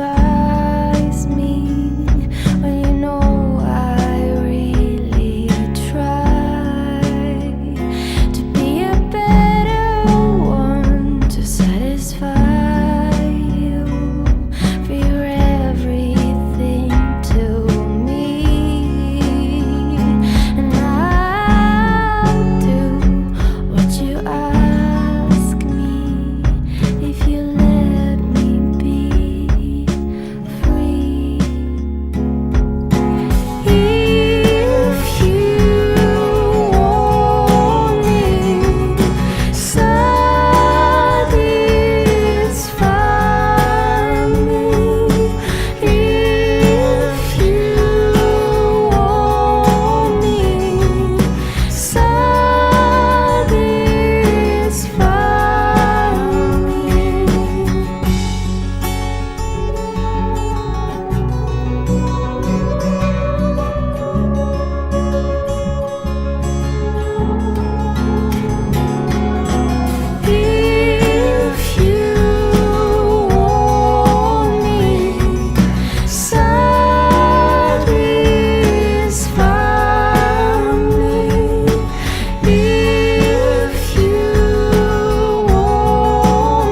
despise me when you know I really try to be a better one to satisfy you. For you're everything to me, and I'll do what you ask me if you let me be free. If you want me, satisfy me. If you want me, satisfy me. If you want me,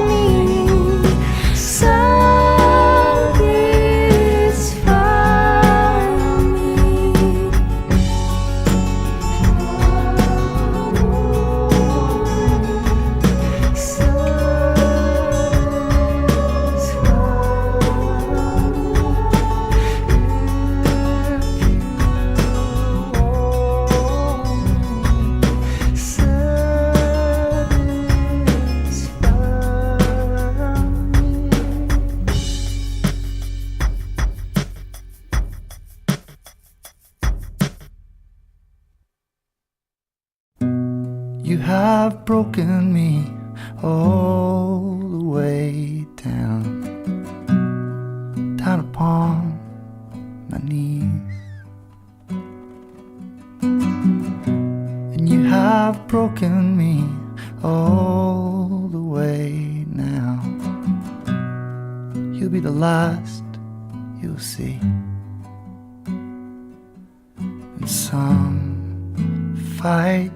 satisfy me. If you want me, You have broken me all the way down, down upon my knees. And you have broken me all the way now. You'll be the last you'll see. In some fight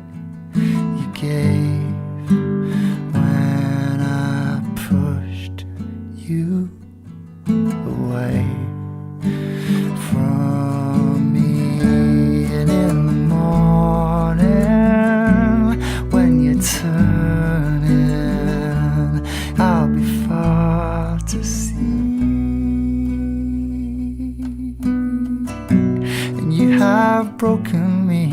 you gave when I pushed you away from me. And in the morning when you turn in, I'll be far to see. And you have broken me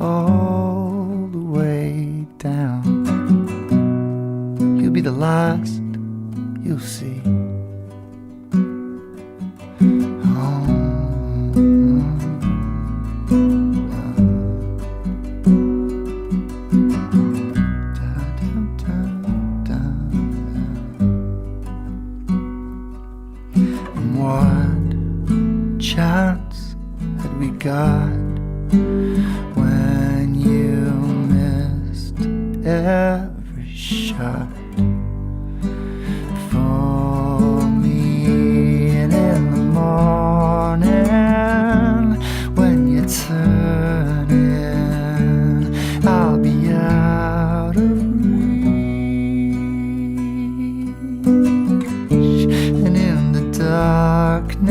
all the way down. You'll be the last you'll see. And what chance had we got when you missed every shot for me? And in the morning when you turn in, I'll be out of reach. And in the darkness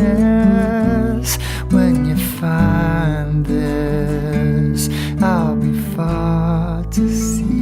when you find this, I'll be far to see.